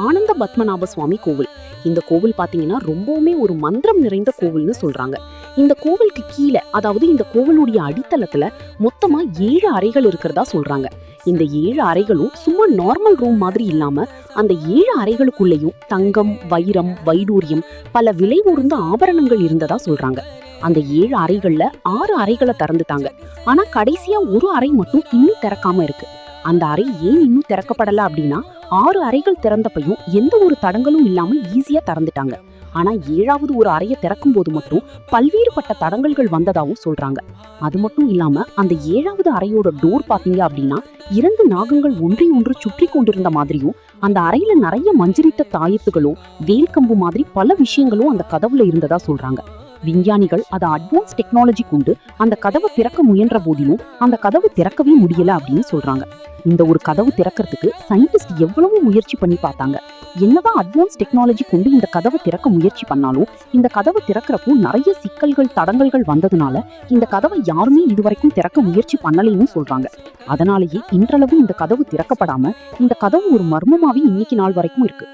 ஆனந்த பத்மநாப சுவாமி கோவில். இந்த கோவில் பாத்தீங்கன்னா ரொம்பவுமே ஒரு மந்திரம் நிறைந்த கோவில்னு சொல்றாங்க. இந்த கோவிலுக்கு கீழே, அதாவது இந்த கோவிலுடைய அடித்தளத்துல மொத்தமா 7 அறைகள் இருக்கிறதா சொல்றாங்க. இந்த 7 அறைகளும் சும்மா நார்மல் ரூம் மாதிரி இல்லாம அந்த 7 அறைகளுக்குள்ளேயும் தங்கம், வைரம், வைடூரியம், பல விலை உயர்ந்த ஆபரணங்கள் இருந்ததா சொல்றாங்க. அந்த 7 அறைகள்ல 6 அறைகளை திறந்துட்டாங்க. ஆனா கடைசியா ஒரு அறை மட்டும் இன்னும் திறக்காம இருக்கு. அந்த அறை ஏன் இன்னும் திறக்கப்படல அப்படின்னா, 6 அறைகள் திறந்தப்பையும் எந்த ஒரு தடங்களும் இல்லாம ஈஸியா திறந்துட்டாங்க. ஆனா 7வது ஒரு அறையை திறக்கும் போது மட்டும் பல்வேறுபட்ட தடங்கல்கள் வந்ததாவும் சொல்றாங்க. அது மட்டும் இல்லாம அந்த 7வது அறையோட டோர் பாத்தீங்க அப்படின்னா 2 நாகங்கள் ஒன்றை ஒன்று சுற்றி கொண்டிருந்த மாதிரியும், அந்த அறையில நிறைய மஞ்சரித்த தாயத்துகளும் வேல்கம்பு மாதிரி பல விஷயங்களும் அந்த கதவுல இருந்ததா சொல்றாங்க. விஞ்ஞானிகள் அதை அட்வான்ஸ் டெக்னாலஜி கொண்டு அந்த கதவை திறக்க முயன்ற போதிலும் அந்த கதவு திறக்கவே முடியல அப்படின்னு சொல்றாங்க. இந்த ஒரு கதவு திறக்கிறதுக்கு சயின்டிஸ்ட் எவ்வளவு முயற்சி பண்ணி பார்த்தாங்க. என்னதான் அட்வான்ஸ் டெக்னாலஜி கொண்டு இந்த கதவை திறக்க முயற்சி பண்ணாலும் இந்த கதவை திறக்கிறப்போ நிறைய சிக்கல்கள், தடங்கல்கள் வந்ததுனால இந்த கதவை யாருமே இதுவரைக்கும் திறக்க முயற்சி பண்ணலைன்னு சொல்றாங்க. அதனாலேயே இன்றளவு இந்த கதவு திறக்கப்படாம இந்த கதவு ஒரு மர்மமாவே இன்னைக்கு நாள் வரைக்கும் இருக்கு.